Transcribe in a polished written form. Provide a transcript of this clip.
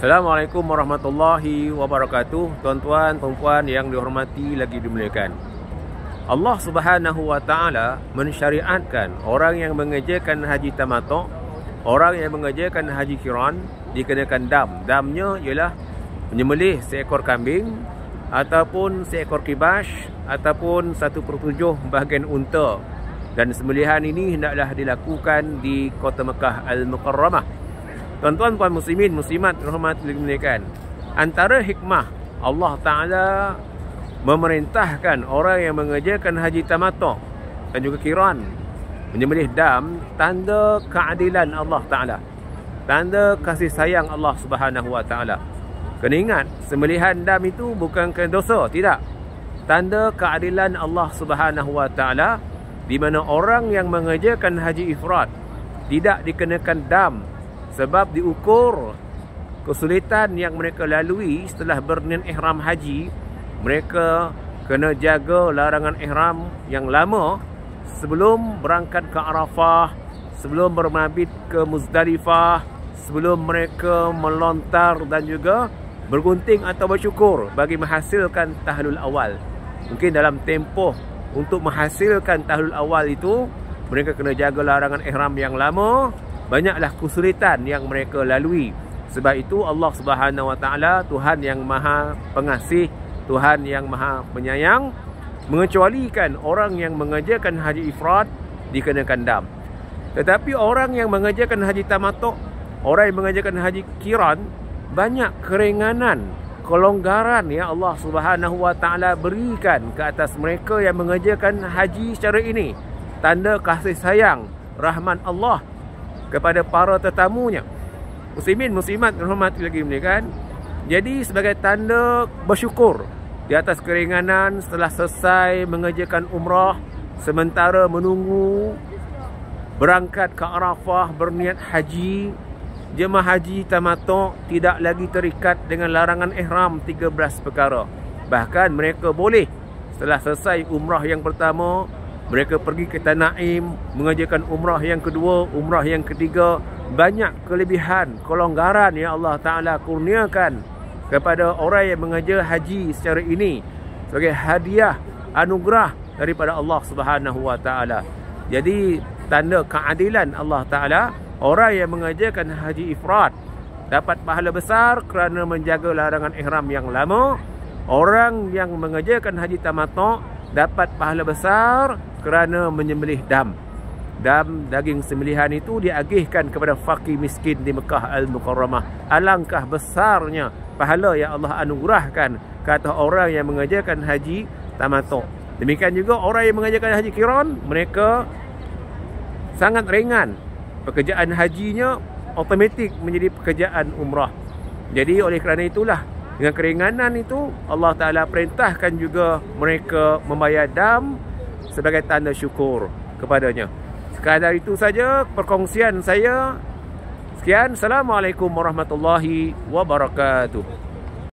Assalamualaikum warahmatullahi wabarakatuh. Tuan-tuan, perempuan yang dihormati lagi dimuliakan, Allah Subhanahu wa taala mensyariatkan orang yang mengerjakan haji tamattu', orang yang mengerjakan haji qiran dikenakan dam. Damnya ialah menyembelih seekor kambing ataupun seekor kibas ataupun 1/7 bahagian unta. Dan sembelihan ini hendaklah dilakukan di kota Mekah Al-Mukarramah. Tuan-tuan, puan muslimin, muslimat rahmat dimuliakan, antara hikmah Allah Ta'ala memerintahkan orang yang mengerjakan haji tamattu' dan juga qiran menyembelih dam, tanda keadilan Allah Ta'ala, tanda kasih sayang Allah Subhanahu wa Ta'ala. Kena ingat, sembelihan dam itu bukan kerana dosa, tidak. Tanda keadilan Allah Subhanahu wa Ta'ala, di mana orang yang mengerjakan haji ifrad tidak dikenakan dam sebab diukur kesulitan yang mereka lalui setelah berniat ihram haji. Mereka kena jaga larangan ihram yang lama sebelum berangkat ke Arafah, sebelum bermabit ke Muzdalifah, sebelum mereka melontar dan juga bergunting atau bersyukur bagi menghasilkan tahlul awal. Mungkin dalam tempoh untuk menghasilkan tahlul awal itu, mereka kena jaga larangan ihram yang lama. Banyaklah kesulitan yang mereka lalui. Sebab itu Allah Subhanahu wa taala, Tuhan yang Maha Pengasih, Tuhan yang Maha Penyayang, mengecualikan orang yang mengerjakan haji ifrad dikenakan dam. Tetapi orang yang mengerjakan haji tamattu', orang yang mengerjakan haji qiran, banyak keringanan, kelonggaran yang Allah Subhanahu wa taala berikan ke atas mereka yang mengerjakan haji secara ini. Tanda kasih sayang, rahmat Allah kepada para tetamunya. Muslimin, muslimat rahmat lagi kan. Jadi sebagai tanda bersyukur di atas keringanan setelah selesai mengerjakan umrah, sementara menunggu berangkat ke Arafah berniat haji, jemaah haji tamattu' tidak lagi terikat dengan larangan ihram 13 perkara. Bahkan mereka boleh setelah selesai umrah yang pertama, mereka pergi ke Tanah Naim, mengerjakan umrah yang kedua, umrah yang ketiga. Banyak kelebihan, kelonggaran yang Allah Ta'ala kurniakan kepada orang yang mengerja haji secara ini sebagai hadiah, anugerah daripada Allah Subhanahu wa Ta'ala. Jadi tanda keadilan Allah Ta'ala, orang yang mengerjakan haji ifrad dapat pahala besar kerana menjaga larangan ihram yang lama. Orang yang mengerjakan haji tamattu' dapat pahala besar kerana menyembelih dam. Dam, daging sembelihan itu diagihkan kepada fakir miskin di Mekah Al-Mukarramah. Alangkah besarnya pahala yang Allah anugerahkan ke atas orang yang mengerjakan haji tamattu'. Demikian juga orang yang mengerjakan haji qiran, mereka sangat ringan. Pekerjaan hajinya automatik menjadi pekerjaan umrah. Jadi oleh kerana itulah, dengan keringanan itu Allah Ta'ala perintahkan juga mereka membayar dam sebagai tanda syukur kepadanya. Sekadar itu saja perkongsian saya. Sekian, Assalamualaikum warahmatullahi wabarakatuh.